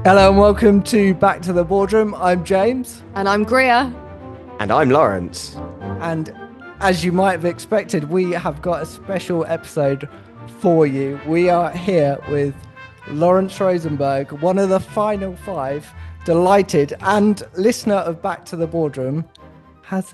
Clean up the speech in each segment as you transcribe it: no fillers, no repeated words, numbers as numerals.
Hello and welcome to Back to the Boardroom. I'm James, And I'm Greer. And I'm Lawrence. and as you might have expected, we have got a special episode for you. We are here with Lawrence Rosenberg, one of the final five, delighted, and listener of Back to the Boardroom, has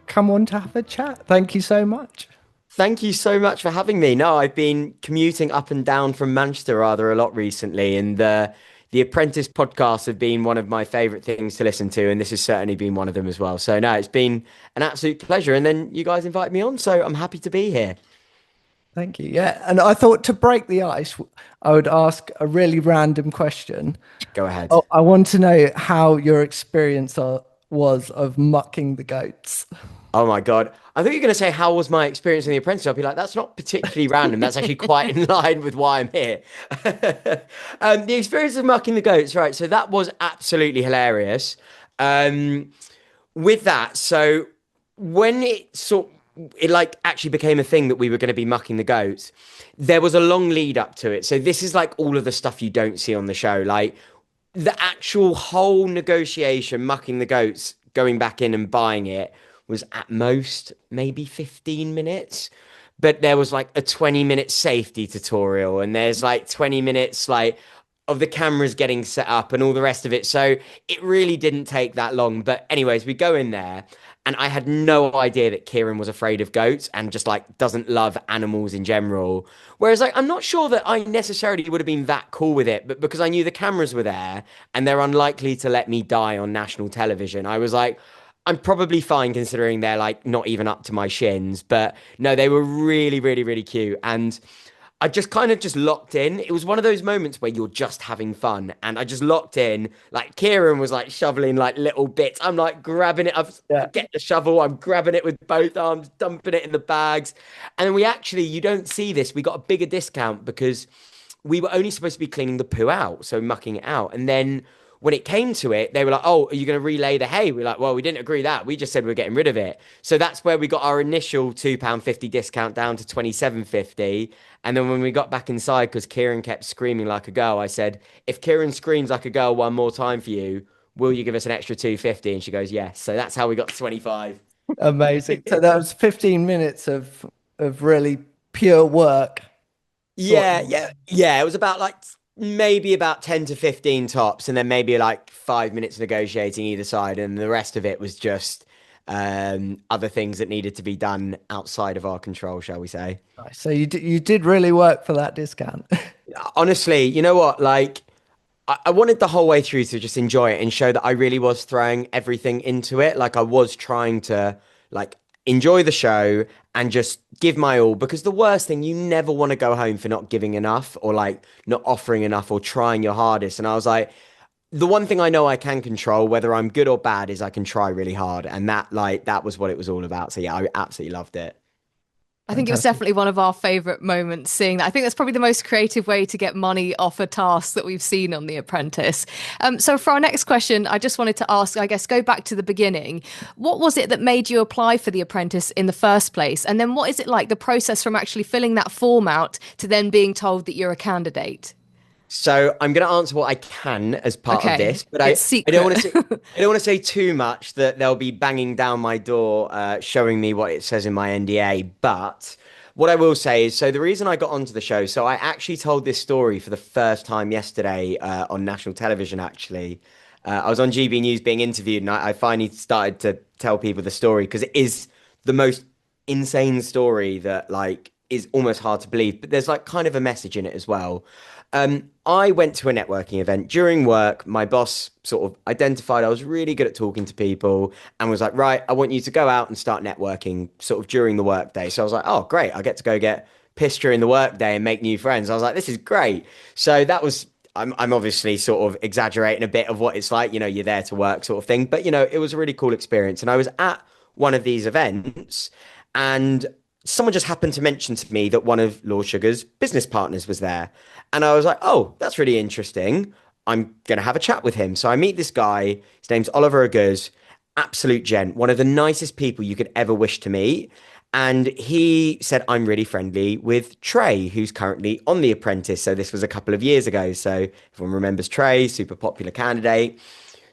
come on to have a chat. Thank you so much. Thank you so much for having me. No, I've been commuting up and down from Manchester rather a lot recently, and the Apprentice podcasts have been one of my favorite things to listen to, and this has certainly been one of them as well. So no, it's been an absolute pleasure. And then you guys invited me on, so I'm happy to be here. Thank you. Yeah, and I thought to break the ice, I would ask a really random question. Go ahead. Oh, I want to know how your experience was of mucking the goats. Oh my God. I thought you were going to say, how was my experience in The Apprentice? I'll be like, that's not particularly random. That's actually quite in line with why I'm here. The experience of mucking the goats, right? So that was absolutely hilarious. With that, so when it like actually became a thing that we were going to be mucking the goats, there was a long lead up to it. So this is like all of the stuff you don't see on the show, like the actual whole negotiation, mucking the goats, going back in and buying it was at most maybe 15 minutes. But there was like a 20-minute safety tutorial, and there's like 20 minutes like of the cameras getting set up and all the rest of it. So it really didn't take that long. But anyways, we go in there, and I had no idea that Kieran was afraid of goats and just like doesn't love animals in general. Whereas like I'm not sure that I necessarily would have been that cool with it, but because I knew the cameras were there and they're unlikely to let me die on national television, I was like, I'm probably fine considering they're like not even up to my shins. But no, they were really, really, really cute. And I just kind of just locked in. It was one of those moments where you're just having fun. And I just locked in. Like Kieran was like shoveling like little bits. I'm like grabbing it. I get the shovel. I'm grabbing it with both arms, dumping it in the bags. And then you don't see this. We got a bigger discount because we were only supposed to be cleaning the poo out. So mucking it out. And then when it came to it, they were like, oh, are you going to relay the hay? We're like, well, we didn't agree that. We just said we're getting rid of it. So that's where we got our initial £2.50 discount down to 27.50. And then when we got back inside, because Kieran kept screaming like a girl, I said, if Kieran screams like a girl one more time for you, will you give us an extra 2.50? And she goes, yes. So that's how we got to 25. Amazing. So that was 15 minutes of really pure work. Yeah. It was about like maybe about 10 to 15 tops, and then maybe like 5 minutes negotiating either side, and the rest of it was just other things that needed to be done outside of our control, shall we say. So you did really work for that discount. Honestly, you know what, like I wanted the whole way through to just enjoy it and show that I really was throwing everything into it. Like I was trying to like enjoy the show and just give my all, because the worst thing, you never want to go home for not giving enough or like not offering enough or trying your hardest. And I was like, the one thing I know I can control, whether I'm good or bad, is I can try really hard. And that was what it was all about. So yeah, I absolutely loved it. I think it was definitely one of our favourite moments seeing that. I think that's probably the most creative way to get money off a task that we've seen on The Apprentice. So for our next question, I just wanted to ask, I guess, go back to the beginning. What was it that made you apply for The Apprentice in the first place? And then what is it like, the process from actually filling that form out to then being told that you're a candidate? So I'm going to answer what I can as part of this, but I don't want to say too much that they'll be banging down my door, showing me what it says in my NDA. But what I will say is, so the reason I got onto the show, so I actually told this story for the first time yesterday on national television. Actually, I was on GB News being interviewed, and I finally started to tell people the story because it is the most insane story that like is almost hard to believe. But there's like kind of a message in it as well. I went to a networking event during work. My boss sort of identified I was really good at talking to people and was like, right, I want you to go out and start networking sort of during the workday. So I was like, oh, great. I get to go get pissed during the workday and make new friends. I was like, this is great. So that was, I'm obviously sort of exaggerating a bit of what it's like, you know, you're there to work sort of thing. But, you know, it was a really cool experience. And I was at one of these events, and someone just happened to mention to me that one of Lord Sugar's business partners was there. And I was like, oh, that's really interesting. I'm going to have a chat with him. So I meet this guy. His name's Oliver Aguz, absolute gent, one of the nicest people you could ever wish to meet. And he said, I'm really friendly with Trey, who's currently on The Apprentice. So this was a couple of years ago. So everyone remembers Trey, super popular candidate.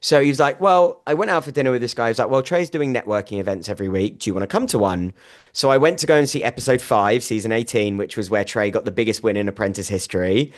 So he was like, well, I went out for dinner with this guy. He was like, well, Trey's doing networking events every week. Do you want to come to one? So I went to go and see episode 5, season 18, which was where Trey got the biggest win in Apprentice history.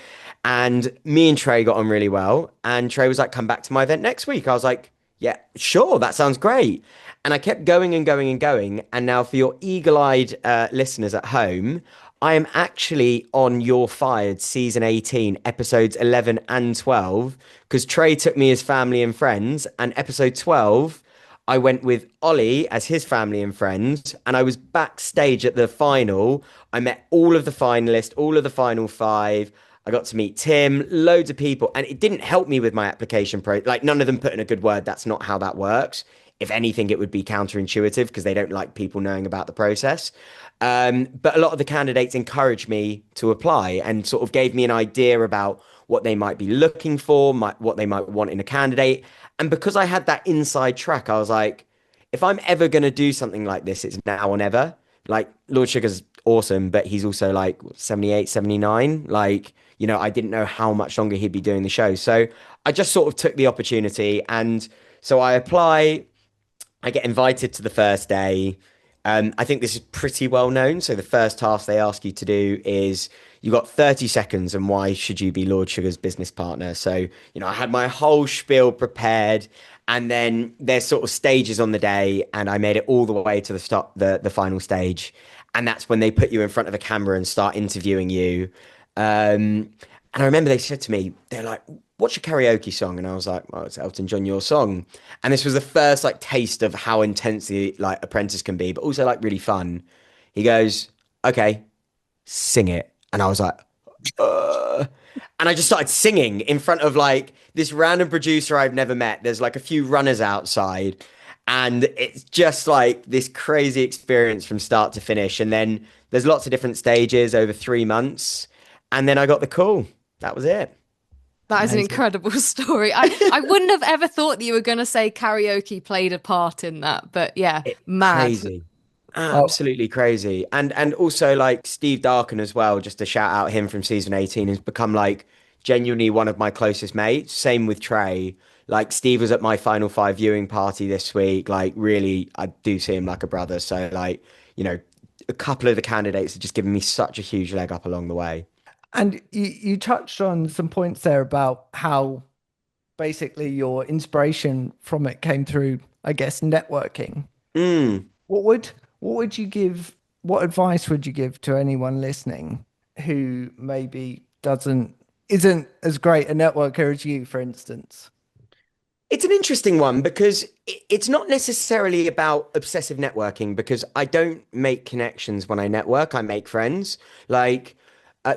And me and Trey got on really well. And Trey was like, come back to my event next week. I was like, yeah, sure, that sounds great. And I kept going and going and going. And now, for your eagle eyed listeners at home, I am actually on You're Fired season 18, episodes 11 and 12, because Trey took me as family and friends. And episode 12, I went with Ollie as his family and friends. And I was backstage at the final. I met all of the finalists, all of the final 5. I got to meet Tim, loads of people, and it didn't help me with my application like none of them put in a good word. That's not how that works. If anything, it would be counterintuitive because they don't like people knowing about the process. But a lot of the candidates encouraged me to apply and sort of gave me an idea about what they might be looking for, what they might want in a candidate. And because I had that inside track, I was like, if I'm ever going to do something like this, it's now or never. Like, Lord Sugar's awesome, but he's also like 78, 79. Like, I didn't know how much longer he'd be doing the show. So I just sort of took the opportunity. And so I apply, I get invited to the first day. I think this is pretty well known. So the first task they ask you to do is you got 30 seconds and why should you be Lord Sugar's business partner? So, I had my whole spiel prepared, and then there's sort of stages on the day, and I made it all the way to the final stage. And that's when they put you in front of a camera and start interviewing you. And I remember they said to me, they're like, what's your karaoke song? And I was like, well, it's Elton John, Your Song. And this was the first like taste of how intensely like Apprentice can be, but also like really fun. He goes, okay, sing it. And I was like, uh. And I just started singing in front of like this random producer I've never met. There's like a few runners outside. And it's just like this crazy experience from start to finish. And then there's lots of different stages over 3 months. And then I got the call. That was it. That is an Amazing. incredible story. I wouldn't have ever thought that you were going to say karaoke played a part in that, but yeah, mad. Crazy. Well, Absolutely crazy. And also like Steve Darken as well, just to shout out him from season 18, has become like genuinely one of my closest mates. Same with Trey. Like Steve was at my final 5 viewing party this week. Like really, I do see him like a brother. So like, a couple of the candidates have just given me such a huge leg up along the way. and you touched on some points there about how basically your inspiration from it came through, I guess, networking. Mm. What would you give, what advice would you give to anyone listening who maybe isn't as great a networker as you, for instance? It's an interesting one because it's not necessarily about obsessive networking because I don't make connections when I network, I make friends. Like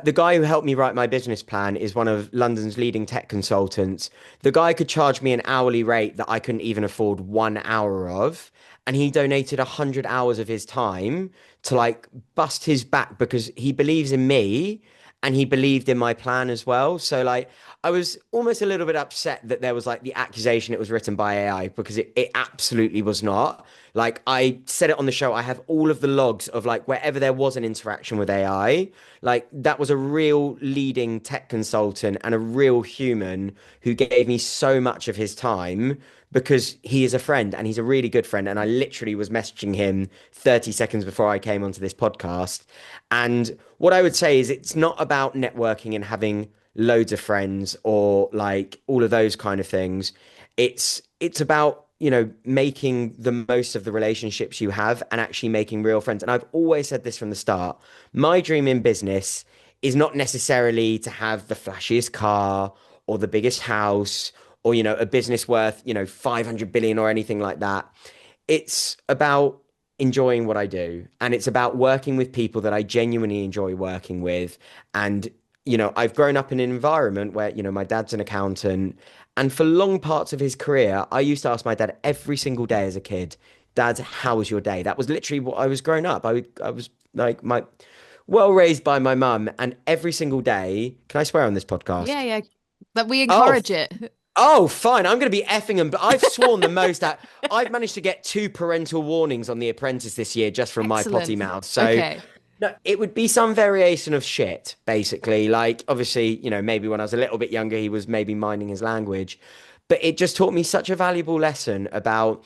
the guy who helped me write my business plan is one of London's leading tech consultants. The guy could charge me an hourly rate that I couldn't even afford 1 hour of. And he donated 100 hours of his time to like bust his back because he believes in me and he believed in my plan as well. So like I was almost a little bit upset that there was like the accusation it was written by AI because it absolutely was not. Like I said it on the show, I have all of the logs of like wherever there was an interaction with AI, like that was a real leading tech consultant and a real human who gave me so much of his time because he is a friend and he's a really good friend. And I literally was messaging him 30 seconds before I came onto this podcast. And what I would say is it's not about networking and having loads of friends or like all of those kind of things. It's about, making the most of the relationships you have and actually making real friends. And I've always said this from the start. My dream in business is not necessarily to have the flashiest car or the biggest house or, a business worth, 500 billion or anything like that. It's about enjoying what I do. And it's about working with people that I genuinely enjoy working with. And, I've grown up in an environment where, my dad's an accountant. And for long parts of his career, I used to ask my dad every single day as a kid, Dad, how was your day? That was literally what I was growing up. I was like well raised by my mum. And every single day, can I swear on this podcast? Yeah, yeah. That we Oh, encourage it. Oh, fine. I'm going to be effing them, but I've sworn the most that I've managed to get 2 parental warnings on The Apprentice this year just from my potty Excellent. mouth. So Okay. no, it would be some variation of shit, basically. Like, obviously, maybe when I was a little bit younger, he was maybe minding his language, but it just taught me such a valuable lesson about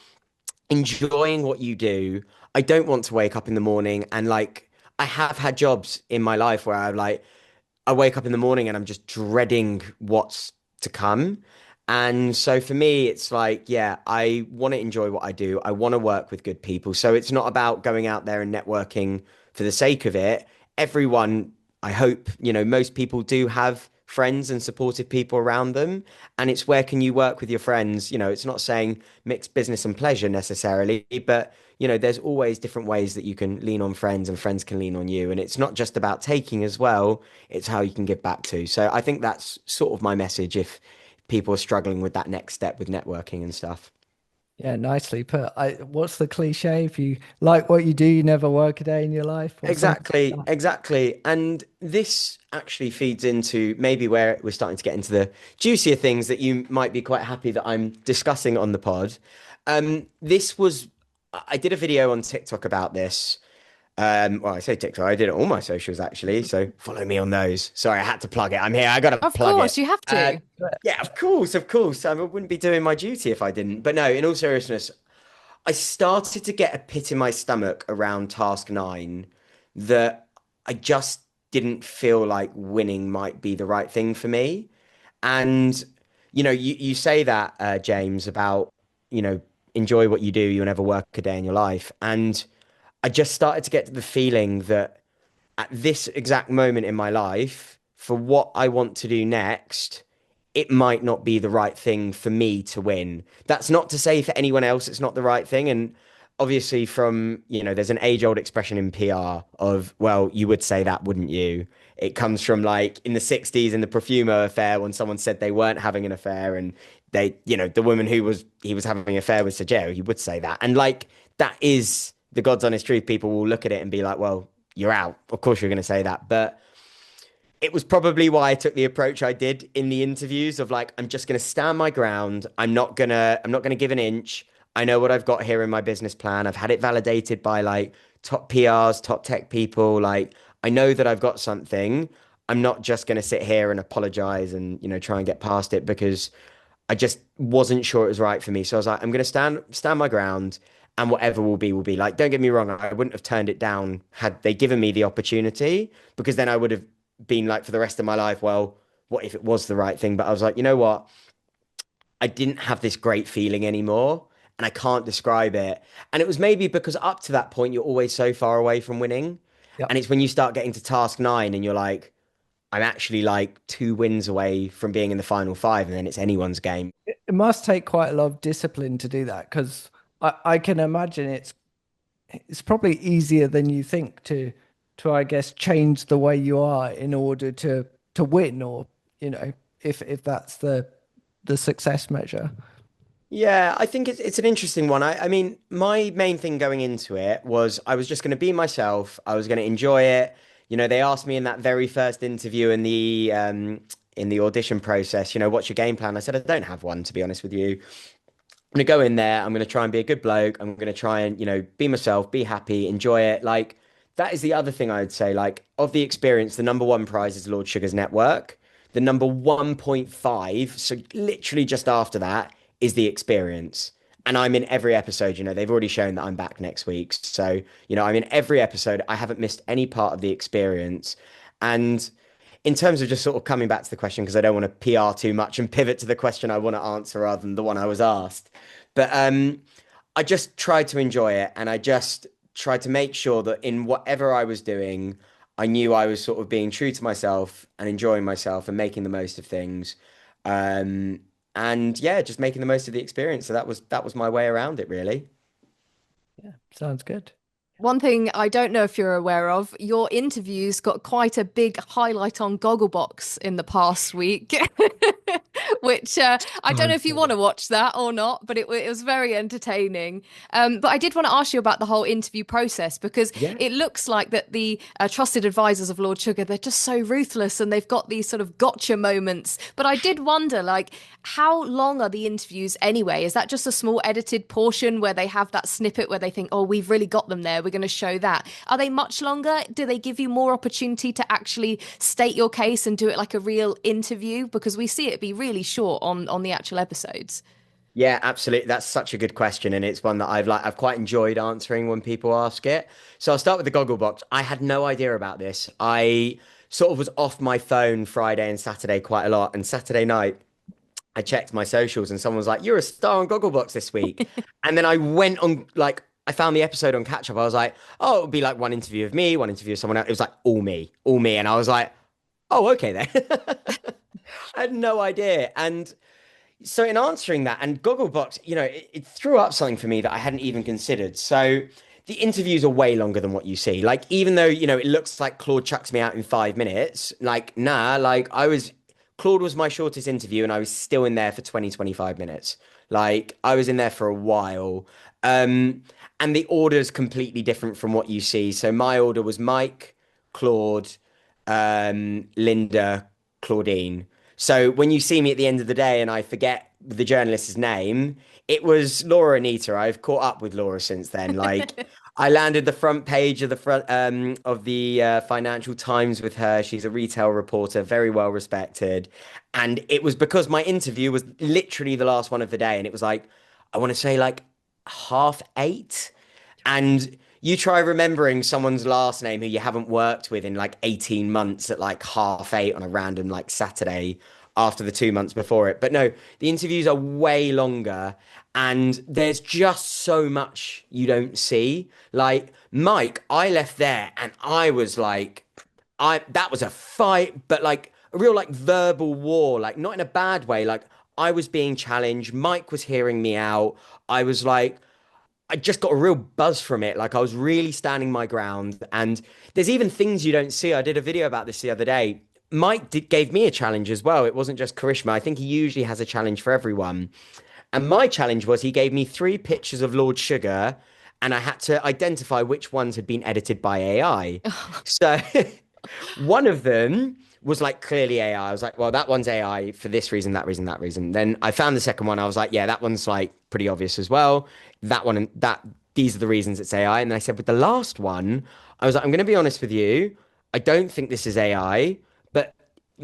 enjoying what you do. I don't want to wake up in the morning and like, I have had jobs in my life where I wake up in the morning and I'm just dreading what's to come. And so for me, it's like, yeah, I want to enjoy what I do. I want to work with good people. So it's not about going out there and networking for the sake of it. Everyone, I hope, most people do have friends and supportive people around them. And it's where can you work with your friends? It's not saying mix business and pleasure necessarily, but there's always different ways that you can lean on friends and friends can lean on you. And it's not just about taking as well, it's how you can give back to. So I think that's sort of my message if people are struggling with that next step with networking and stuff. Yeah, nicely put. What's the cliche? If you like what you do, you never work a day in your life or something Exactly, like exactly. And this actually feeds into maybe where we're starting to get into the juicier things that you might be quite happy that I'm discussing on the pod. This was, I did a video on TikTok about this. Well, I say TikTok, I did it on all my socials actually. So follow me on those. Sorry, I had to plug it. I'm here. I got to Of plug it. course, you have Uh, to. that. yeah, of course, of course. I wouldn't be doing my duty if I didn't. But no, in all seriousness, I started to get a pit in my stomach around task 9 that I just didn't feel like winning might be the right thing for me. And, you say that, James, about, enjoy what you do, you'll never work a day in your life. And I just started to get the feeling that at this exact moment in my life, for what I want to do next, it might not be the right thing for me to win. That's not to say for anyone else it's not the right thing. And obviously, there's an age old expression in PR of, well, you would say that, wouldn't you? It comes from like in the 60s in the Profumo affair when someone said they weren't having an affair and the woman he was having an affair with said, yeah, you would say that. And like, that is the God's honest truth. People will look at it and be like, well, you're out. Of course you're going to say that. But it was probably why I took the approach I did in the interviews of like, I'm just going to stand my ground. I'm not going to give an inch. I know what I've got here in my business plan. I've had it validated by like top PRs, top tech people. Like, I know that I've got something. I'm not just going to sit here and apologize and, try and get past it because I just wasn't sure it was right for me. So I was like, I'm going to stand my ground and whatever will be, will be. Like, don't get me wrong. I wouldn't have turned it down had they given me the opportunity because then I would have been like for the rest of my life, well, what if it was the right thing? But I was like, you know what? I didn't have this great feeling anymore and I can't describe it. And it was maybe because up to that point, you're always so far away from winning. Yep. And it's when you start getting to task 9 and you're like, I'm actually like 2 wins away from being in the final 5, and then it's anyone's game. It must take quite a lot of discipline to do that because I can imagine it's probably easier than you think to I guess change the way you are in order to win or if that's the success measure. Yeah, I think it's an interesting one. I mean, my main thing going into it was I was just going to be myself. I was going to enjoy it. They asked me in that very first interview in the audition process, what's your game plan? I said I don't have one, to be honest with you. I'm going to go in there. I'm going to try and be a good bloke. I'm going to try and, be myself, be happy, enjoy it. Like that is the other thing I would say. Like of the experience, the number one prize is Lord Sugar's network. The number 1.5, so literally just after that, is the experience. And I'm in every episode, they've already shown that I'm back next week. So, I'm in every episode. I haven't missed any part of the experience. And in terms of just sort of coming back to the question, because I don't want to PR too much and pivot to the question I want to answer rather than the one I was asked. But I just tried to enjoy it and I just tried to make sure that in whatever I was doing, I knew I was sort of being true to myself and enjoying myself and making the most of things. Um, and yeah, just making the most of the experience. So that was my way around it, really. Yeah, sounds good. One thing I don't know if you're aware of, your interviews got quite a big highlight on Gogglebox in the past week, which I don't know if you want to watch that or not, but it was very entertaining. But I did want to ask you about the whole interview process, because Yeah. it looks like that the trusted advisors of Lord Sugar, they're just so ruthless and they've got these sort of gotcha moments. But I did wonder, like, how long are the interviews anyway? Is that just a small edited portion where they have that snippet where they think, oh, we've really got them there, we're going to show that? Are they much longer? Do they give you more opportunity to actually state your case and do it like a real interview? Because we see it be really short on the actual episodes. Yeah, absolutely. That's such a good question, and it's one that I've quite enjoyed answering when people ask it. So I'll start with the Gogglebox. I had no idea about this. I sort of was off my phone Friday and Saturday quite a lot, and Saturday night I checked my socials and someone was like, "You're a star on Gogglebox this week." And then I went on, like, I found the episode on Catch Up. I was like, "Oh, it would be like one interview of me, one interview of someone else." It was like all me, all me, and I was like, "Oh, okay then." I had no idea. And so in answering that, and Gogglebox, it threw up something for me that I hadn't even considered. So the interviews are way longer than what you see. Like, even though, it looks like Claude chucks me out in 5 minutes, like, nah, like Claude was my shortest interview and I was still in there for 20, 25 minutes. Like, I was in there for a while. And the order is completely different from what you see. So my order was Mike, Claude, Linda, Claudine. So when you see me at the end of the day and I forget the journalist's name, it was Laura Anita. I've caught up with Laura since then. Like, I landed the front page of the Financial Times with her. She's a retail reporter, very well respected. And it was because my interview was literally the last one of the day. And it was like, I want to say like 8:30. And you try remembering someone's last name who you haven't worked with in like 18 months at like 8:30 on a random like Saturday after the 2 months before it. But no, the interviews are way longer and there's just so much you don't see. Like Mike, I left there and I was like, that was a fight, but like a real like verbal war, like not in a bad way. Like I was being challenged. Mike was hearing me out. I was like, I just got a real buzz from it. Like I was really standing my ground. And there's even things you don't see. I did a video about this the other day. Gave me a challenge as well. It wasn't just charisma. I think he usually has a challenge for everyone. And my challenge was he gave me 3 pictures of Lord Sugar and I had to identify which ones had been edited by AI. So one of them was like clearly AI. I was like, well, that one's AI for this reason, that reason, that reason. Then I found the second one. I was like, yeah, that one's like pretty obvious as well. That one and that these are the reasons it's AI. And then I said with the last one, I was like, I'm going to be honest with you. I don't think this is AI, but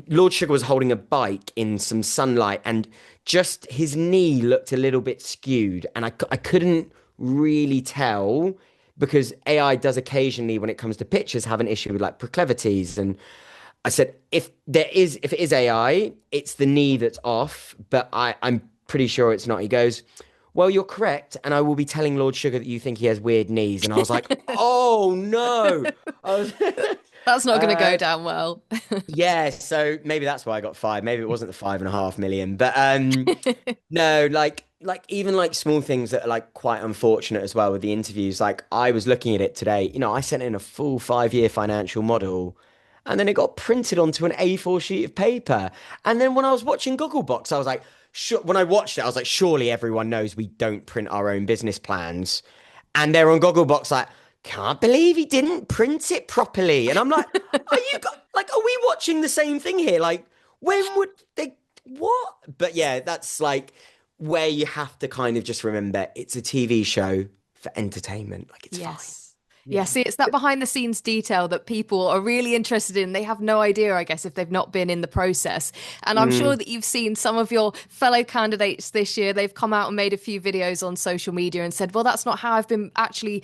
Lord Sugar was holding a bike in some sunlight and just his knee looked a little bit skewed. And I couldn't really tell because AI does occasionally, when it comes to pictures, have an issue with like proclivities. And I said, if it is AI, it's the knee that's off, but I'm pretty sure it's not. He goes, well, you're correct. And I will be telling Lord Sugar that you think he has weird knees. And I was like, oh no. I was That's not going to go down well. Yeah, so maybe that's why I got 5. Maybe it wasn't the 5.5 million, but no, like even like small things that are like quite unfortunate as well with the interviews. Like I was looking at it today, I sent in a full 5-year financial model, and then it got printed onto an A4 sheet of paper. And then when I was watching Gogglebox, I was like, when I watched it, I was like, surely everyone knows we don't print our own business plans, and they're on Gogglebox like, can't believe he didn't print it properly. And I'm like, are we watching the same thing here? Like, when would they, what? But yeah, that's like where you have to kind of just remember it's a TV show for entertainment. Like, it's fine. Yeah, see, it's that behind the scenes detail that people are really interested in. They have no idea, I guess, if they've not been in the process. And I'm sure that you've seen some of your fellow candidates this year. They've come out and made a few videos on social media and said, well, that's not how I've been actually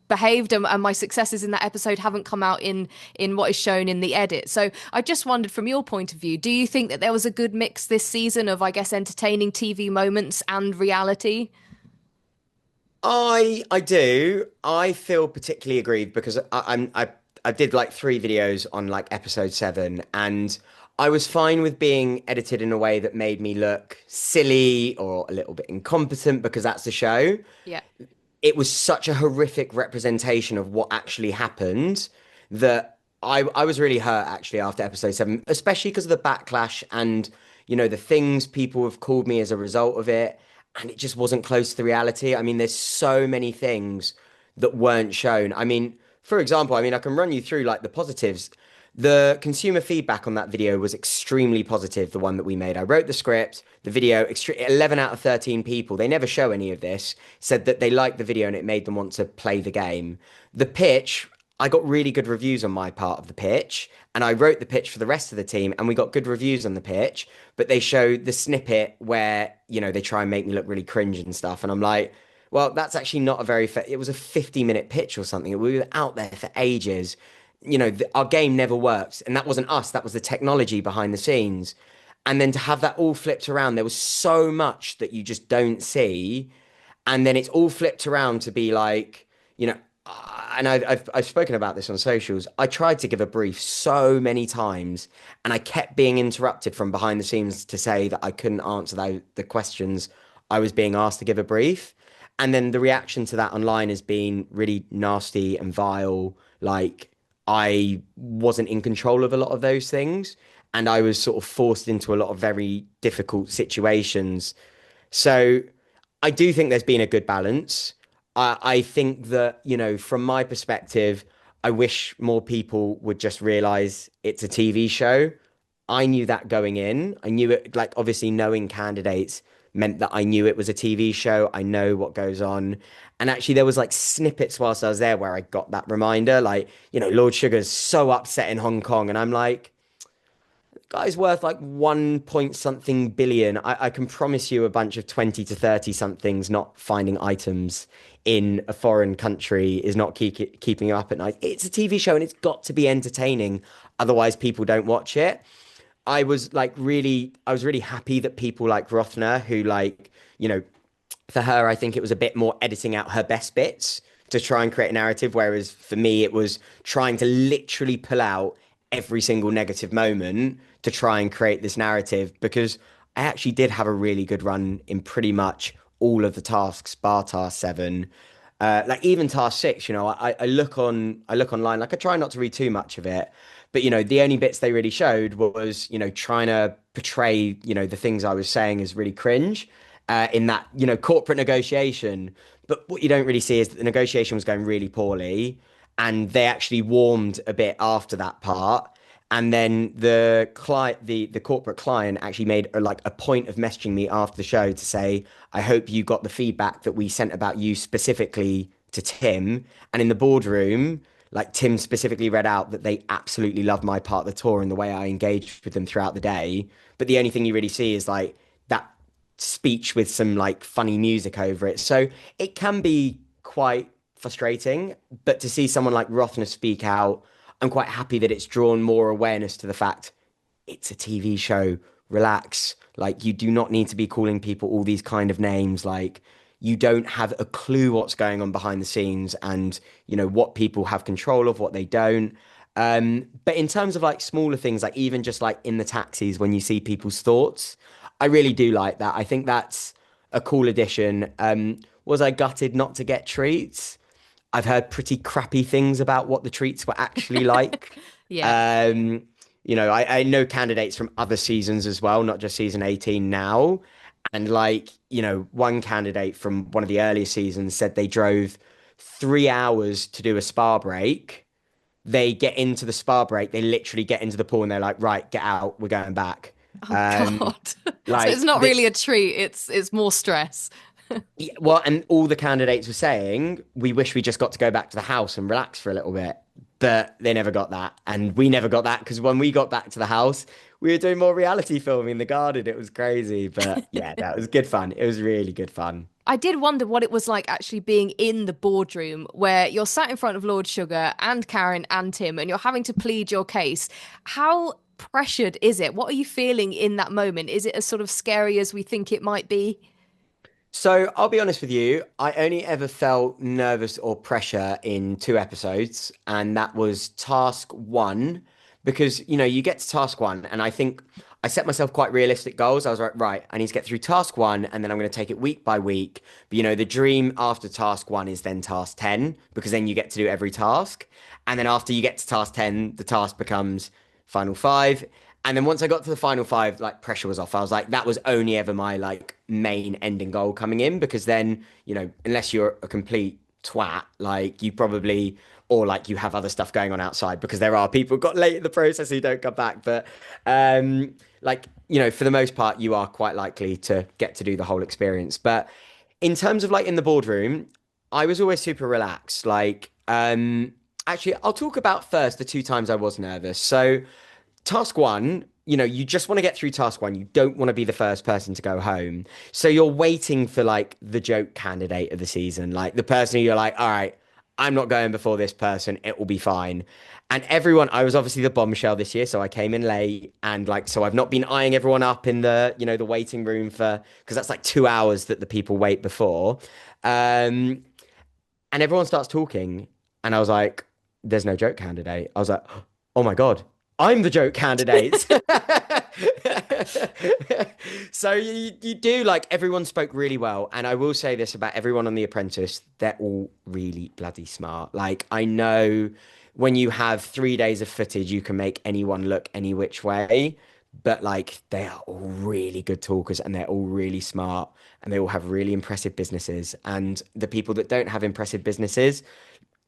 behaved, and my successes in that episode haven't come out in what is shown in the edit. So I just wondered, from your point of view, do you think that there was a good mix this season of, I guess, entertaining TV moments and reality? I do. I feel particularly aggrieved because I did like 3 videos on like episode 7, and I was fine with being edited in a way that made me look silly or a little bit incompetent because that's the show. Yeah. It was such a horrific representation of what actually happened that I was really hurt actually after episode 7, especially because of the backlash and the things people have called me as a result of it. And it just wasn't close to the reality. I mean, there's so many things that weren't shown. I mean, for example, I can run you through like the positives. The consumer feedback on that video was extremely positive, the one that we made. I wrote the script, the video, 11 out of 13 people, they never show any of this, said that they liked the video and it made them want to play the game. The pitch, I got really good reviews on my part of the pitch, and I wrote the pitch for the rest of the team, and we got good reviews on the pitch, but they showed the snippet where, they try and make me look really cringe and stuff. And I'm like, well, that's actually not a very fair, it was a 50-minute pitch or something. We were out there for ages. Our game never worked. And that wasn't us, that was the technology behind the scenes. And then to have that all flipped around, there was so much that you just don't see. And then it's all flipped around to be like, and I've spoken about this on socials. I tried to give a brief so many times, and I kept being interrupted from behind the scenes to say that I couldn't answer the questions I was being asked to give a brief. And then the reaction to that online has been really nasty and vile. Like, I wasn't in control of a lot of those things, and I was sort of forced into a lot of very difficult situations. So I do think there's been a good balance. I think that, from my perspective, I wish more people would just realize it's a TV show. I knew that going in. I knew it, like, obviously knowing candidates meant that I knew it was a TV show. I know what goes on. And actually, there was like snippets whilst I was there where I got that reminder, like, Lord Sugar's so upset in Hong Kong. And I'm like, guy's worth like 1 point something billion. I can promise you a bunch of 20 to 30 somethings not finding items in a foreign country is not keeping you up at night. It's a TV show and it's got to be entertaining. Otherwise, people don't watch it. I was really happy that people like Rothner, who for her, I think it was a bit more editing out her best bits to try and create a narrative. Whereas for me, it was trying to literally pull out every single negative moment to try and create this narrative, because I actually did have a really good run in pretty much all of the tasks, bar task 7. Like even task 6, I look online, like I try not to read too much of it, but the only bits they really showed was, trying to portray, the things I was saying as really cringe in that, corporate negotiation. But what you don't really see is that the negotiation was going really poorly, and they actually warmed a bit after that part. And then the client, the corporate client, actually made a point of messaging me after the show to say, I hope you got the feedback that we sent about you specifically to Tim. And in the boardroom, like, Tim specifically read out that they absolutely loved my part of the tour and the way I engaged with them throughout the day. But the only thing you really see is like that speech with some like funny music over it. So it can be quite frustrating, but to see someone like Rothner speak out, I'm quite happy that it's drawn more awareness to the fact it's a TV show. Relax. Like, you do not need to be calling people all these kind of names. Like, you don't have a clue what's going on behind the scenes, and what people have control of, what they don't. But in terms of like smaller things, like even just like in the taxis when you see people's thoughts, I really do like that. I think that's a cool addition. Was I gutted not to get treats? I've heard pretty crappy things about what the treats were actually like. Yeah. I know candidates from other seasons as well, not just season 18 now. And one candidate from one of the earlier seasons said they drove 3 hours to do a spa break. They get into the spa break, they literally get into the pool and they're like, right, get out, we're going back. Oh God. So it's not really a treat, it's more stress. Yeah, well, and all the candidates were saying, we wish we just got to go back to the house and relax for a little bit. But they never got that. And we never got that, because when we got back to the house, we were doing more reality filming in the garden. It was crazy. But yeah, that was good fun. It was really good fun. I did wonder what it was like actually being in the boardroom where you're sat in front of Lord Sugar and Karen and Tim and you're having to plead your case. How pressured is it? What are you feeling in that moment? Is it as sort of scary as we think it might be? So I'll be honest with you, I only ever felt nervous or pressure in 2 episodes, and that was task 1, because you get to task 1, and I think I set myself quite realistic goals. I was like, right, I need to get through task 1, and then I'm going to take it week by week. But the dream after task 1 is then task 10, because then you get to do every task, and then after you get to task 10, the task becomes final 5. And then once I got to the final five, like pressure was off. I was like, that was only ever my like main ending goal coming in, because then, you know, unless you're a complete twat, like you probably, or like you have other stuff going on outside, because there are people who got late in the process who don't come back. But like, you know, for the most part, you are quite likely to get to do the whole experience. But in terms of like in the boardroom, I was always super relaxed. Like, actually, I'll talk about first the two times I was nervous. So, task one, you know, you just want to get through task one. You don't want to be the first person to go home. So you're waiting for like the joke candidate of the season, like the person who you're like, all right, I'm not going before this person. It will be fine. And everyone, I was obviously the bombshell this year, so I came in late, and like, so I've not been eyeing everyone up in the, you know, the waiting room for, because that's like 2 hours that the people wait before. And everyone starts talking, and I was like, there's no joke candidate. I was like, oh my God, I'm the joke candidate. So you do, like, everyone spoke really well. And I will say this about everyone on The Apprentice, they're all really bloody smart. Like, I know when you have 3 days of footage, you can make anyone look any which way. But like, they are all really good talkers, and they're all really smart, and they all have really impressive businesses. And the people that don't have impressive businesses,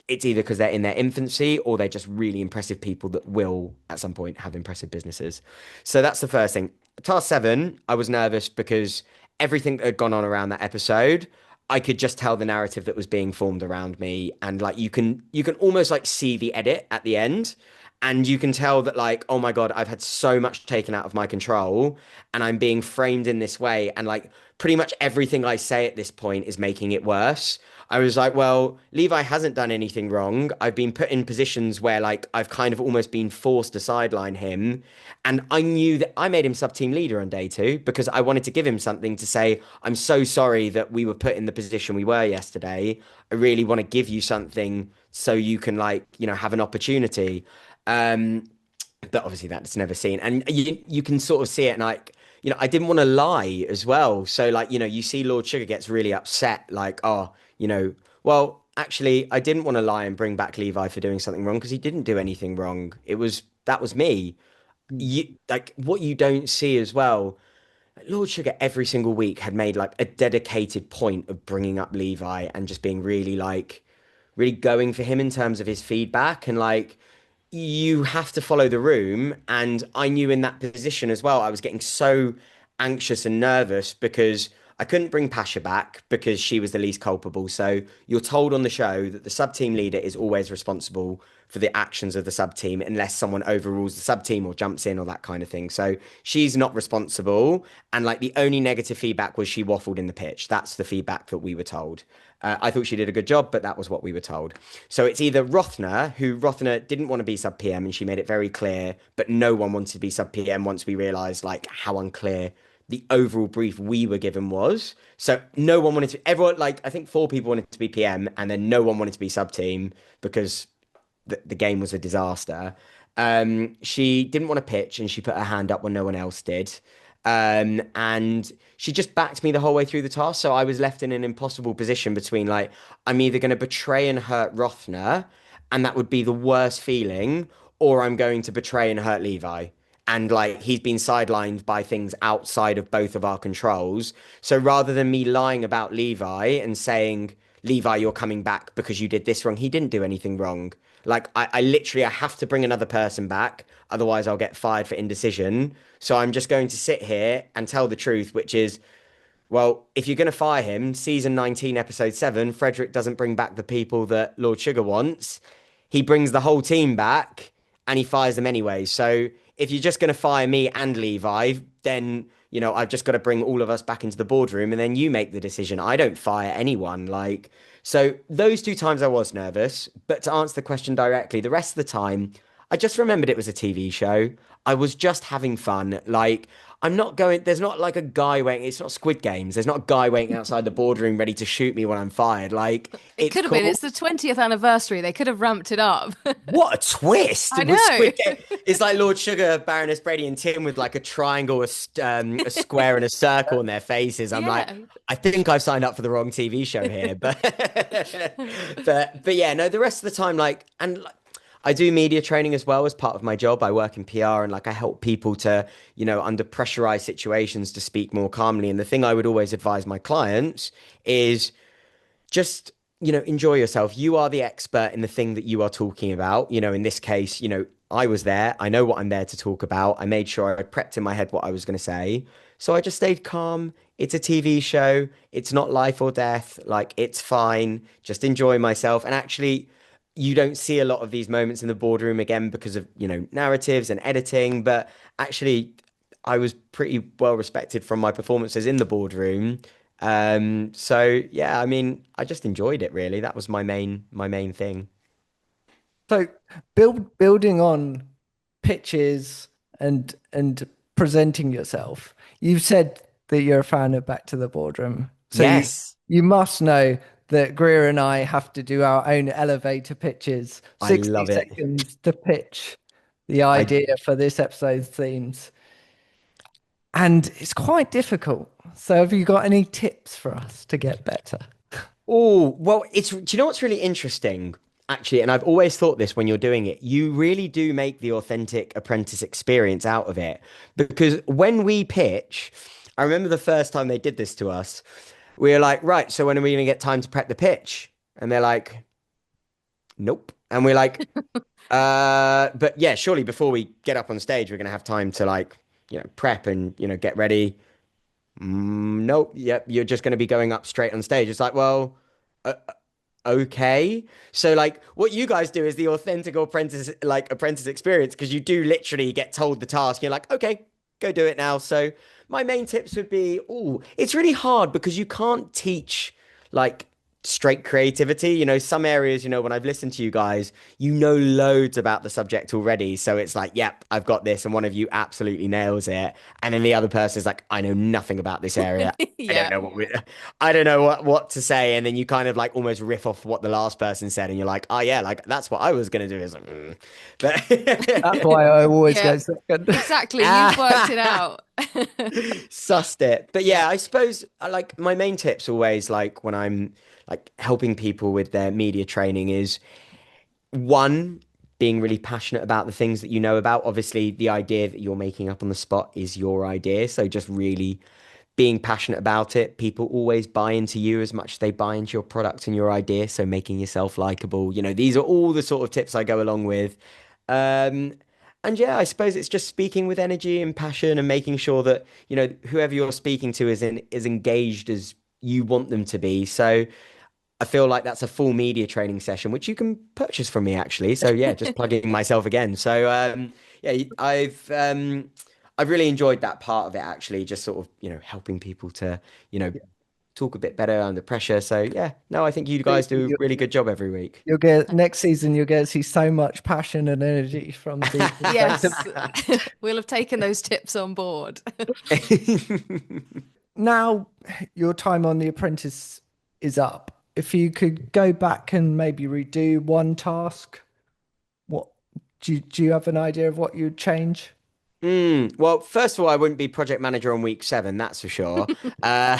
it's either because they're in their infancy, or they're just really impressive people that will at some point have impressive businesses. So that's the first thing. Task 7, I was nervous because everything that had gone on around that episode, I could just tell the narrative that was being formed around me. And like, you can almost like see the edit at the end, and you can tell that, like, oh my God, I've had so much taken out of my control, and I'm being framed in this way. And like, pretty much everything I say at this point is making it worse. I was like, well, Levi hasn't done anything wrong. I've been put in positions where like I've kind of almost been forced to sideline him. And I knew that I made him sub-team leader on day 2 because I wanted to give him something to say, I'm so sorry that we were put in the position we were yesterday. I really want to give you something so you can, like, you know, have an opportunity. But obviously that's never seen. And you can sort of see it, and like, you know, I didn't want to lie as well. So like, you know, you see Lord Sugar gets really upset, like, oh, you know, well, actually, I didn't want to lie and bring back Levi for doing something wrong, because he didn't do anything wrong. That was me. Like, what you don't see as well, Lord Sugar every single week had made like a dedicated point of bringing up Levi and just being really like, really going for him in terms of his feedback. And like, you have to follow the room. And I knew in that position as well, I was getting so anxious and nervous because I couldn't bring Pasha back because she was the least culpable. So you're told on the show that the sub team leader is always responsible for the actions of the sub team unless someone overrules the sub team or jumps in or that kind of thing. So she's not responsible. And like, the only negative feedback was she waffled in the pitch. That's the feedback that we were told. I thought she did a good job, but that was what we were told. So it's either Rothner didn't want to be sub PM, and she made it very clear, but no one wanted to be sub PM once we realized like how unclear the overall brief we were given was. So no one wanted to, everyone, like, I think 4 people wanted to be PM, and then no one wanted to be sub team because the game was a disaster. She didn't want to pitch, and she put her hand up when no one else did. And she just backed me the whole way through the task. So I was left in an impossible position between like, I'm either going to betray and hurt Rothner, and that would be the worst feeling, or I'm going to betray and hurt Levi. And like, he's been sidelined by things outside of both of our controls. So rather than me lying about Levi and saying, Levi, you're coming back because you did this wrong, he didn't do anything wrong. Like, I literally, I have to bring another person back. Otherwise, I'll get fired for indecision. So I'm just going to sit here and tell the truth, which is, well, if you're going to fire him, season 19, episode 7, Frederick doesn't bring back the people that Lord Sugar wants. He brings the whole team back, and he fires them anyway. So if you're just going to fire me and Levi, then, you know, I've just got to bring all of us back into the boardroom, and then you make the decision. I don't fire anyone. Like, so those 2 times I was nervous, but to answer the question directly, the rest of the time, I just remembered it was a TV show. I was just having fun. Like, there's not like a guy waiting. It's not Squid Games. There's not a guy waiting outside the boardroom ready to shoot me when I'm fired. Like, it could have been. It's the 20th anniversary. They could have ramped it up. What a twist. I know. It's like Lord Sugar, Baroness Brady, and Tim with like a triangle, a square, and a circle in their faces. I'm like, I think I've signed up for the wrong TV show here. But but yeah, no, the rest of the time, like, and like, I do media training as well as part of my job. I work in PR and like I help people to, under pressurized situations to speak more calmly. And the thing I would always advise my clients is just, enjoy yourself. You are the expert in the thing that you are talking about. In this case, I was there. I know what I'm there to talk about. I made sure I prepped in my head what I was going to say. So I just stayed calm. It's a TV show. It's not life or death. Like, it's fine. Just enjoy myself. And actually, you don't see a lot of these moments in the boardroom again because of, narratives and editing. But actually, I was pretty well respected from my performances in the boardroom. So yeah, I mean, I just enjoyed it really. That was my main thing. So building on pitches and presenting yourself. You've said that you're a fan of Back to the Boardroom. So Yes, you must know that Greer and I have to do our own elevator pitches, I 60 love it. seconds to pitch the I idea for this episode's themes. And it's quite difficult. So have you got any tips for us to get better? Oh, well, do you know what's really interesting? Actually, and I've always thought this when you're doing it, you really do make the authentic apprentice experience out of it. Because when we pitch, I remember the first time they did this to us, we were like, right, so when are we going to get time to prep the pitch? And they're like, nope. And we're like, but yeah, surely before we get up on stage, we're going to have time to like, prep and, get ready. Nope. Yep. You're just going to be going up straight on stage. It's like, well, uh, okay. So like what you guys do is the authentic apprentice experience because you do literally get told the task. You're like, okay, go do it now. So my main tips would be, it's really hard because you can't teach like straight creativity. Some areas, when I've listened to you guys, loads about the subject already. So it's like, yep, I've got this. And one of you absolutely nails it. And then the other person is like, I know nothing about this area. I don't Yeah. know I don't know what to say. And then you kind of like almost riff off what the last person said. And you're like, oh yeah, like that's what I was going to do. Is like, But That's why I always Yeah. go second. Exactly. You've worked it out. sussed it. But Yeah. yeah, I suppose like my main tips always like when I'm like helping people with their media training is one, being really passionate about the things that you know about. Obviously, the idea that you're making up on the spot is your idea. So just really being passionate about it. People always buy into you as much as they buy into your product and your idea. So making yourself likable. These are all the sort of tips I go along with. Um, and yeah, I suppose it's just speaking with energy and passion and making sure that, whoever you're speaking to is engaged as you want them to be. So I feel like that's a full media training session, which you can purchase from me actually. So yeah, just plugging myself again. So yeah, I've really enjoyed that part of it actually, just sort of, helping people to, you know, talk a bit better under pressure. So yeah, no, I think you guys do a really good job every week. You'll get next season. You'll get to see so much passion and energy from the. Yes. We'll have taken those tips on board. Now, your time on The Apprentice is up. If you could go back and maybe redo one task, what do you have an idea of what you'd change? Well, first of all, I wouldn't be project manager on week 7, that's for sure. Uh,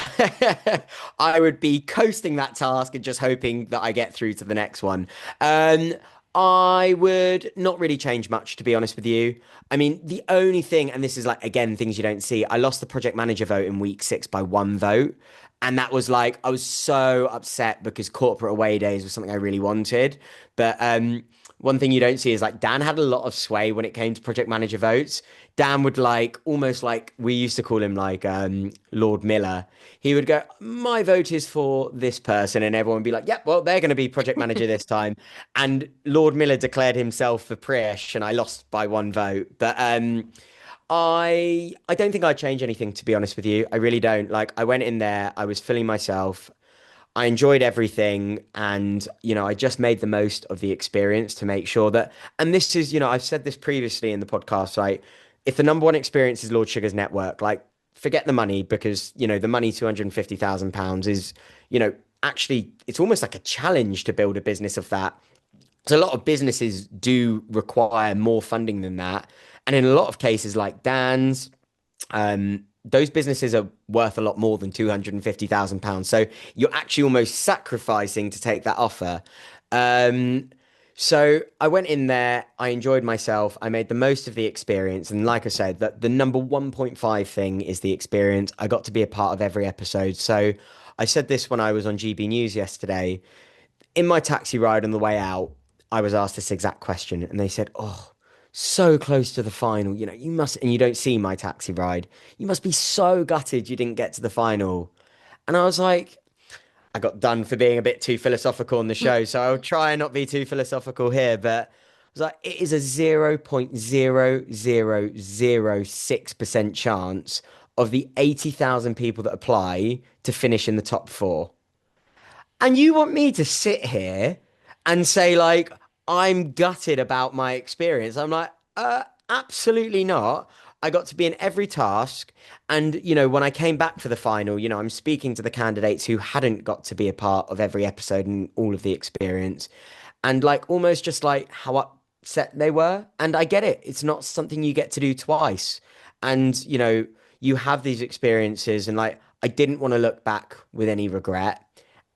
I would be coasting that task and just hoping that I get through to the next one. Um, I would not really change much, to be honest with you. I mean, the only thing, and this is like, again, things you don't see, I lost the project manager vote in week 6 by 1 vote. And that was like, I was so upset because corporate away days was something I really wanted. But one thing you don't see is like Dan had a lot of sway when it came to project manager votes. Dan would like almost like we used to call him like Lord Miller. He would go, my vote is for this person, and everyone would be like, yep, well, they're going to be project manager this time. And Lord Miller declared himself for Prish, and I lost by 1 vote. But I don't think I'd change anything, to be honest with you. I really don't. Like I went in there, I was feeling myself. I enjoyed everything, and I just made the most of the experience to make sure that, and this is, I've said this previously in the podcast, like if the number one experience is Lord Sugar's network, like forget the money because, the money £250,000 is, actually it's almost like a challenge to build a business of that. So a lot of businesses do require more funding than that. And in a lot of cases like Dan's, those businesses are worth a lot more than £250,000. So you're actually almost sacrificing to take that offer. Um, So I went in there, I enjoyed myself, I made the most of the experience. And like I said, that the number 1.5 thing is the experience. I got to be a part of every episode. So I said this when I was on GB News yesterday. In my taxi ride on the way out, I was asked this exact question, and they said, "Oh, so close to the final. You must, and you don't see my taxi ride. You must be so gutted you didn't get to the final." And I was like, I got done for being a bit too philosophical on the show, so I'll try and not be too philosophical here. But I was like, it is a 0.0006% chance of the 80,000 people that apply to finish in the top four. And you want me to sit here and say, like, I'm gutted about my experience? I'm like, absolutely not. I got to be in every task. And, when I came back for the final, I'm speaking to the candidates who hadn't got to be a part of every episode and all of the experience. And, like, almost just like how upset they were. And I get it. It's not something you get to do twice. And, you have these experiences. And, like, I didn't want to look back with any regret.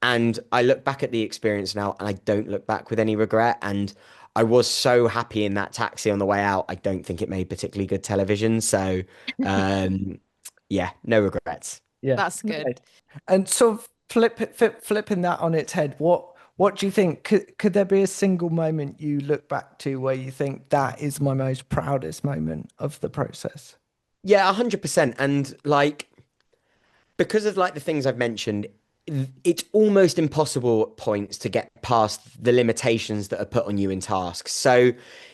And I look back at the experience now and I don't look back with any regret. And I was so happy in that taxi on the way out. I don't think it made particularly good television. So, um, yeah, no regrets. Yeah, That's good. right. And sort of flipping that on its head, what do you think? Could there be a single moment you look back to where you think that is my most proudest moment of the process? Yeah, 100%. And like, because of like the things I've mentioned, it's almost impossible at points to get past the limitations that are put on you in tasks. So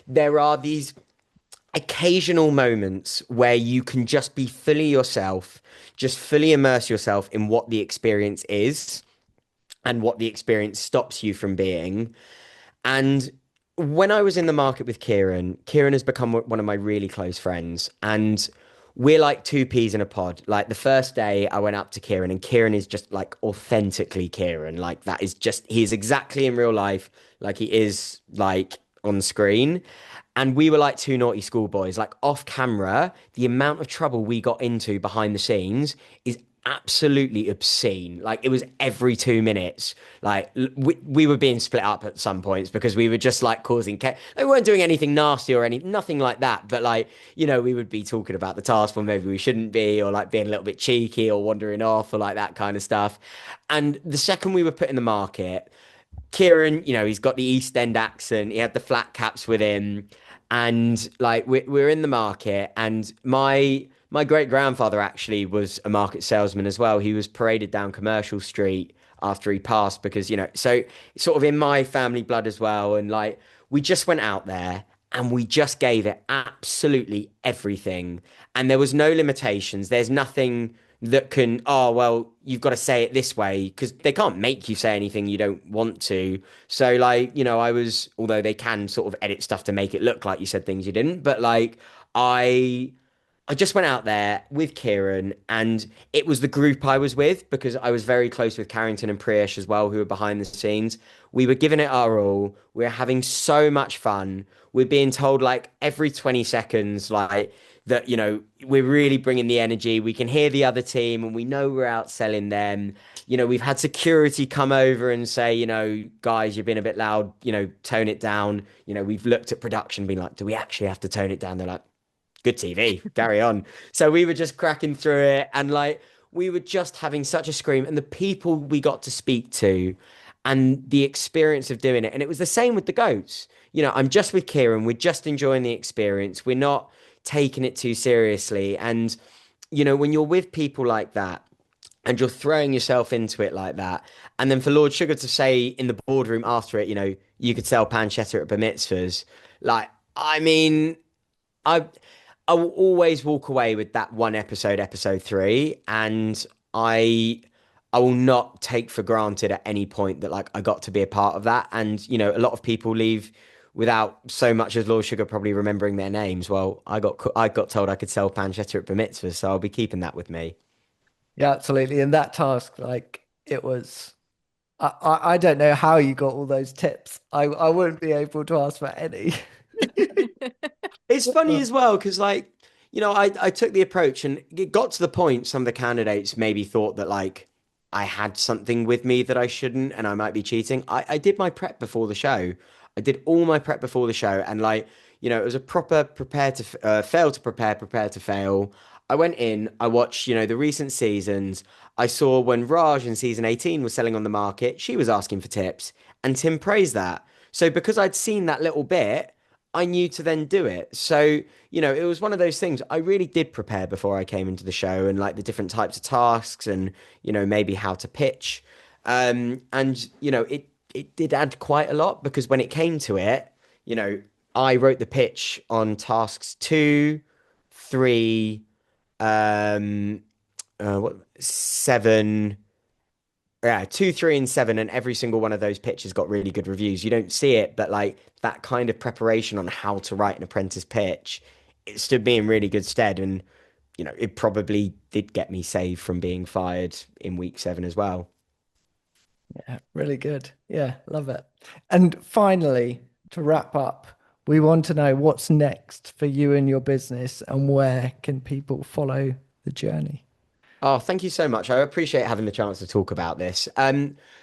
there are these occasional moments where you can just be fully yourself, just fully immerse yourself in what the experience is and what the experience stops you from being. And when I was in the market with Kieran has become one of my really close friends. And we're like two peas in a pod. Like the first day I went up to Kieran, and Kieran is just like authentically Kieran. Like that is just, he is exactly in real life, like he is like on screen. And we were like two naughty schoolboys. Like off camera, the amount of trouble we got into behind the scenes is absolutely obscene. Like it was every 2 minutes. Like we were being split up at some points because we were just like causing they weren't doing anything nasty or nothing like that, but like we would be talking about the task when maybe we shouldn't be, or like being a little bit cheeky or wandering off or like that kind of stuff. And the second we were put in the market, Kieran, he's got the East End accent, he had the flat caps with him, and like we're in the market, and my great grandfather actually was a market salesman as well. He was paraded down Commercial Street after he passed because, so sort of in my family blood as well. And like, we just went out there and we just gave it absolutely everything. And there was no limitations. There's nothing that can, oh, well, you've got to say it this way, because they can't make you say anything you don't want to. So like, although they can sort of edit stuff to make it look like you said things you didn't, but like, I just went out there with Kieran, and it was the group I was with because I was very close with Carrington and Priyesh as well, who were behind the scenes. We were giving it our all. We were having so much fun. We're being told like every 20 seconds, like that, we're really bringing the energy. We can hear the other team and we know we're outselling them. We've had security come over and say, guys, you've been a bit loud, tone it down. We've looked at production, being like, do we actually have to tone it down? They're like, good TV, carry on. So we were just cracking through it, and like we were just having such a scream, and the people we got to speak to and the experience of doing it. And it was the same with the goats. I'm just with Kieran, we're just enjoying the experience, we're not taking it too seriously. And when you're with people like that and you're throwing yourself into it like that, and then for Lord Sugar to say in the boardroom after it, you could sell pancetta at bar mitzvahs, like, I mean, I will always walk away with that one episode, episode 3, and I will not take for granted at any point that like I got to be a part of that. And a lot of people leave without so much as Lord Sugar probably remembering their names. Well, I got told I could sell pancetta at bar mitzvahs, so I'll be keeping that with me. Yeah, absolutely. And that task, like it was, I don't know how you got all those tips. I wouldn't be able to ask for any. It's funny as well because, like, I took the approach, and it got to the point some of the candidates maybe thought that like I had something with me that I shouldn't, and I might be cheating. I did my prep before the show. I did all my prep before the show, and like, it was a proper prepare to fail to prepare, prepare to fail. I went in, I watched, the recent seasons. I saw when Raj in season 18 was selling on the market, she was asking for tips, and Tim praised that. So because I'd seen that little bit, I knew to then do it. So, it was one of those things. I really did prepare before I came into the show, and like the different types of tasks and, maybe how to pitch. And it did add quite a lot because when it came to it, you know, I wrote the pitch on tasks 2, 3, um, what 7, yeah, 2, 3, and 7, and every single one of those pitches got really good reviews. You don't see it, but like that kind of preparation on how to write an apprentice pitch, it stood me in really good stead, and it probably did get me saved from being fired in week 7 as well. Yeah, really good. Yeah, love it. And finally, to wrap up, we want to know what's next for you and your business, and where can people follow the journey? Oh, thank you so much. I appreciate having the chance to talk about this.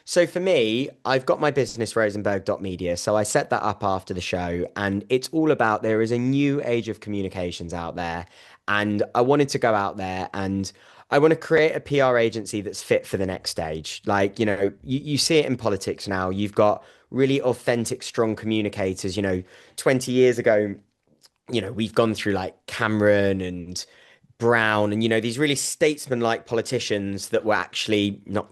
So for me, I've got my business Rosenberg.media. So I set that up after the show, and it's all about there is a new age of communications out there. And I wanted to go out there and I want to create a PR agency that's fit for the next stage. Like, you see it in politics now. You've got really authentic, strong communicators. 20 years ago, we've gone through like Cameron and Brown and these really statesman-like politicians that were actually not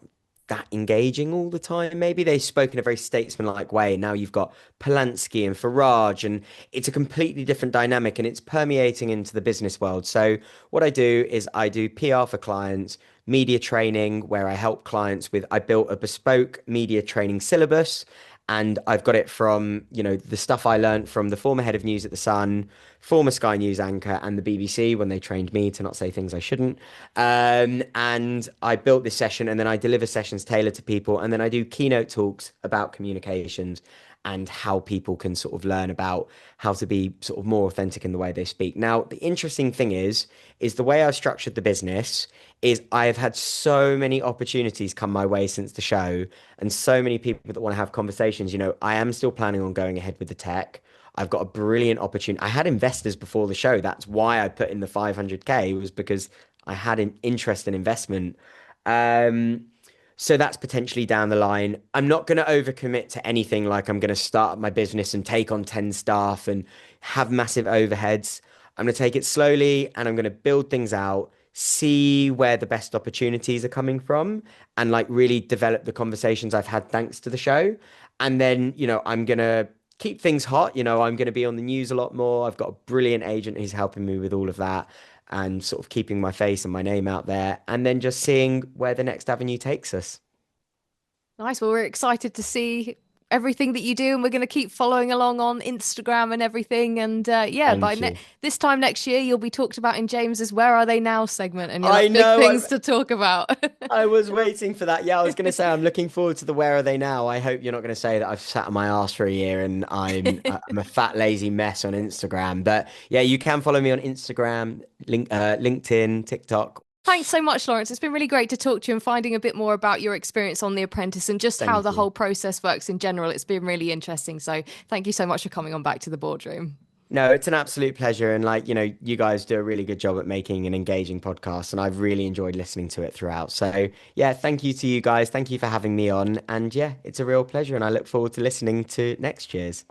that engaging all the time. Maybe they spoke in a very statesman-like way. Now you've got Polanski and Farage, and it's a completely different dynamic, and it's permeating into the business world. So what I do is I do PR for clients, media training, where I help clients with. I built a bespoke media training syllabus. And I've got it from, the stuff I learned from the former head of news at The Sun, former Sky News anchor, and the BBC when they trained me to not say things I shouldn't. And I built this session, and then I deliver sessions tailored to people. And then I do keynote talks about communications and how people can sort of learn about how to be sort of more authentic in the way they speak. Now, the interesting thing is the way I've structured the business is I have had so many opportunities come my way since the show, and so many people that want to have conversations. I am still planning on going ahead with the tech. I've got a brilliant opportunity. I had investors before the show. That's why I put in the 500K, was because I had an interest in investment. So that's potentially down the line. I'm not going to overcommit to anything, like I'm going to start my business and take on 10 staff and have massive overheads. I'm going to take it slowly, and I'm going to build things out, see where the best opportunities are coming from, and like really develop the conversations I've had thanks to the show. And then, I'm going to keep things hot. I'm going to be on the news a lot more. I've got a brilliant agent who's helping me with all of that, and sort of keeping my face and my name out there, and then just seeing where the next avenue takes us. Nice. Well, we're excited to see everything that you do, and we're going to keep following along on Instagram and everything. And yeah, by Thank you. this time next year, you'll be talked about in James's "Where Are They Now" segment, and you'll I have big know. things to talk about. I was waiting for that. Yeah, I was going to say I'm looking forward to the Where Are They Now. I hope you're not going to say that I've sat on my ass for a year and I'm a fat lazy mess on Instagram. But yeah, you can follow me on Instagram, LinkedIn, TikTok. Thanks so much, Lawrence. It's been really great to talk to you and finding a bit more about your experience on The Apprentice and just how Thank the you. whole process works in general. It's been really interesting. So thank you so much for coming on back to the boardroom. No, it's an absolute pleasure. And like, you guys do a really good job at making an engaging podcast, and I've really enjoyed listening to it throughout. So yeah, thank you to you guys. Thank you for having me on. And yeah, it's a real pleasure, and I look forward to listening to next year's.